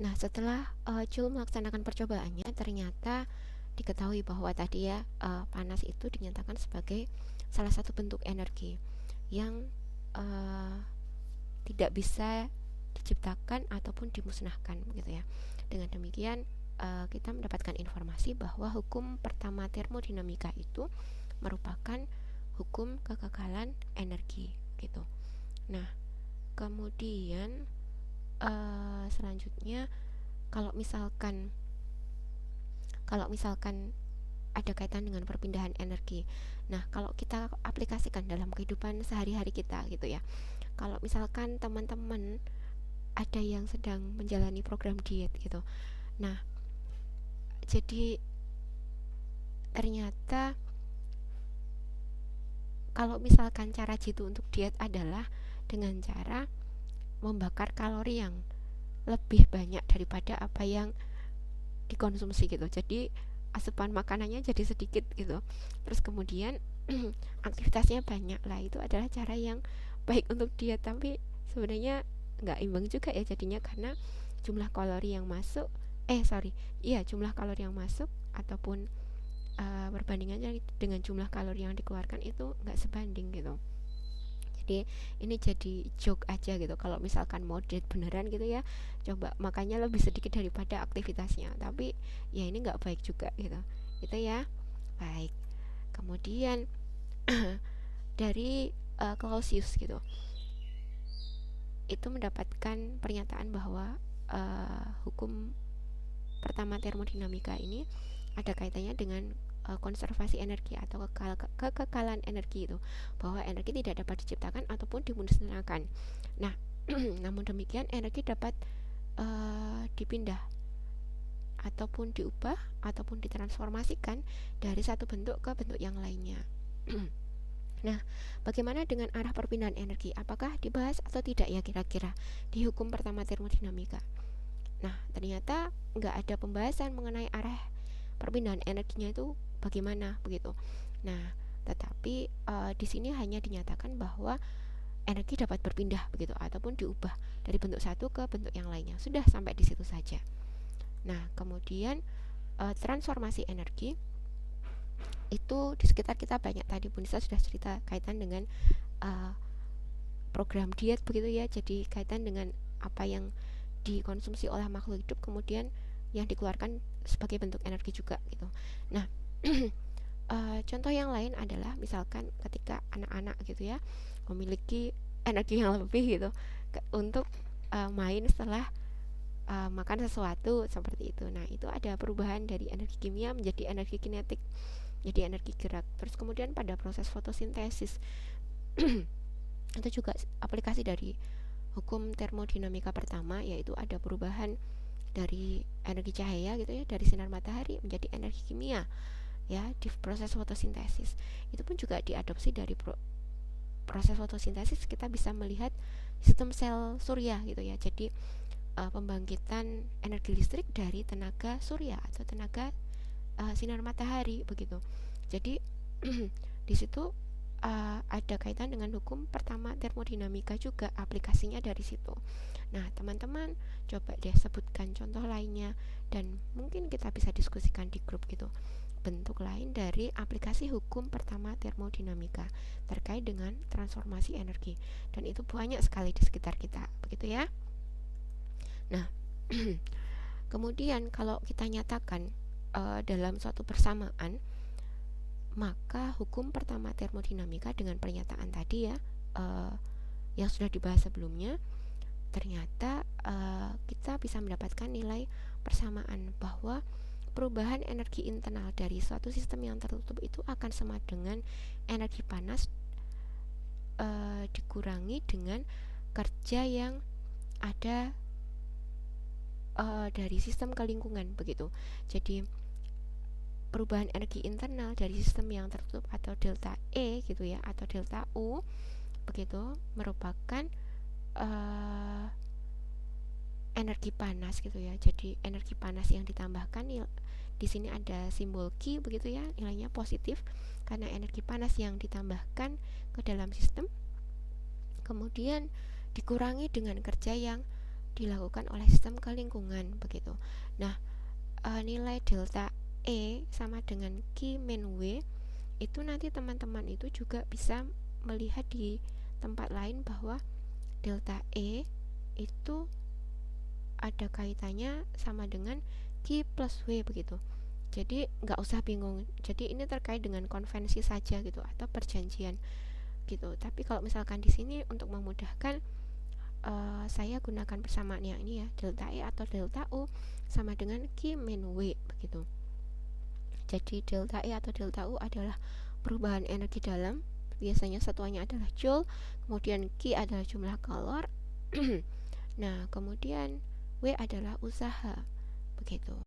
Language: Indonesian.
Nah, setelah Joule melaksanakan percobaannya, ternyata diketahui bahwa tadi ya, panas itu dinyatakan sebagai salah satu bentuk energi yang uh, tidak bisa diciptakan ataupun dimusnahkan gitu ya. Dengan demikian kita mendapatkan informasi bahwa hukum pertama termodinamika itu merupakan hukum kekekalan energi gitu. Nah, kemudian selanjutnya kalau misalkan kalau misalkan ada kaitan dengan perpindahan energi. Nah, kalau kita aplikasikan dalam kehidupan sehari-hari kita gitu ya. Kalau misalkan teman-teman ada yang sedang menjalani program diet gitu. Nah, jadi ternyata kalau misalkan cara jitu untuk diet adalah dengan cara membakar kalori yang lebih banyak daripada apa yang dikonsumsi gitu. Jadi asupan makanannya jadi sedikit gitu. Terus kemudian aktivitasnya banyak lah. Itu adalah cara yang baik untuk diet, tapi sebenarnya nggak imbang juga ya jadinya, karena jumlah kalori yang masuk jumlah kalori yang masuk ataupun perbandingannya dengan jumlah kalori yang dikeluarkan itu nggak sebanding gitu. Jadi ini jadi joke aja gitu, kalau misalkan mau diet beneran gitu ya, coba makannya lebih sedikit daripada aktivitasnya, tapi ya ini nggak baik juga gitu. Itu ya. Baik, kemudian dari Clausius gitu, itu mendapatkan pernyataan bahwa hukum pertama termodinamika ini ada kaitannya dengan konservasi energi atau kekekalan energi itu, bahwa energi tidak dapat diciptakan ataupun dimusnahkan. Nah, namun demikian energi dapat dipindah ataupun diubah ataupun ditransformasikan dari satu bentuk ke bentuk yang lainnya. Nah, bagaimana dengan arah perpindahan energi? Apakah dibahas atau tidak ya kira-kira di hukum pertama termodinamika? Nah, ternyata nggak ada pembahasan mengenai arah perpindahan energinya itu bagaimana begitu. Nah, tetapi di sini hanya dinyatakan bahwa energi dapat berpindah begitu ataupun diubah dari bentuk satu ke bentuk yang lainnya. Sudah sampai di situ saja. Nah, kemudian transformasi energi itu di sekitar kita banyak, tadi Bu Nisa sudah cerita kaitan dengan uh, program diet begitu ya. Jadi kaitan dengan apa yang dikonsumsi oleh makhluk hidup kemudian yang dikeluarkan sebagai bentuk energi juga gitu. Nah, contoh yang lain adalah misalkan ketika anak-anak gitu ya memiliki energi yang lebih gitu untuk main setelah makan sesuatu seperti itu. Nah, itu ada perubahan dari energi kimia menjadi energi kinetik, jadi energi gerak. Terus kemudian pada proses fotosintesis itu juga aplikasi dari hukum termodinamika pertama, yaitu ada perubahan dari energi cahaya gitu ya, dari sinar matahari menjadi energi kimia ya di proses fotosintesis. Itu pun juga diadopsi dari proses fotosintesis. Kita bisa melihat sistem sel surya gitu ya. Jadi pembangkitan energi listrik dari tenaga surya atau tenaga sinar matahari begitu. Jadi di situ ada kaitan dengan hukum pertama termodinamika juga, aplikasinya dari situ. Nah, teman-teman coba deh sebutkan contoh lainnya dan mungkin kita bisa diskusikan di grup gitu, bentuk lain dari aplikasi hukum pertama termodinamika terkait dengan transformasi energi, dan itu banyak sekali di sekitar kita begitu ya. Nah, kemudian kalau kita nyatakan dalam suatu persamaan, maka hukum pertama termodinamika dengan pernyataan tadi ya yang sudah dibahas sebelumnya, ternyata kita bisa mendapatkan nilai persamaan bahwa perubahan energi internal dari suatu sistem yang tertutup itu akan sama dengan energi panas dikurangi dengan kerja yang ada dari sistem ke lingkungan begitu. Jadi perubahan energi internal dari sistem yang tertutup atau delta E gitu ya, atau delta U begitu, merupakan energi panas gitu ya. Jadi energi panas yang ditambahkan di sini ada simbol Q begitu ya, nilainya positif karena energi panas yang ditambahkan ke dalam sistem kemudian dikurangi dengan kerja yang dilakukan oleh sistem ke lingkungan begitu. Nah, nilai delta E sama dengan Q min W itu nanti teman-teman itu juga bisa melihat di tempat lain bahwa delta E itu ada kaitannya sama dengan Q plus W begitu. Jadi nggak usah bingung. Jadi ini terkait dengan konvensi saja gitu atau perjanjian gitu. Tapi kalau misalkan di sini untuk memudahkan, saya gunakan persamaan yang ini ya, delta E atau delta U sama dengan Q min W begitu. Jadi delta E atau delta U adalah perubahan energi dalam, biasanya satuannya adalah joule, kemudian Q adalah jumlah kalor. Nah, kemudian W adalah usaha begitu.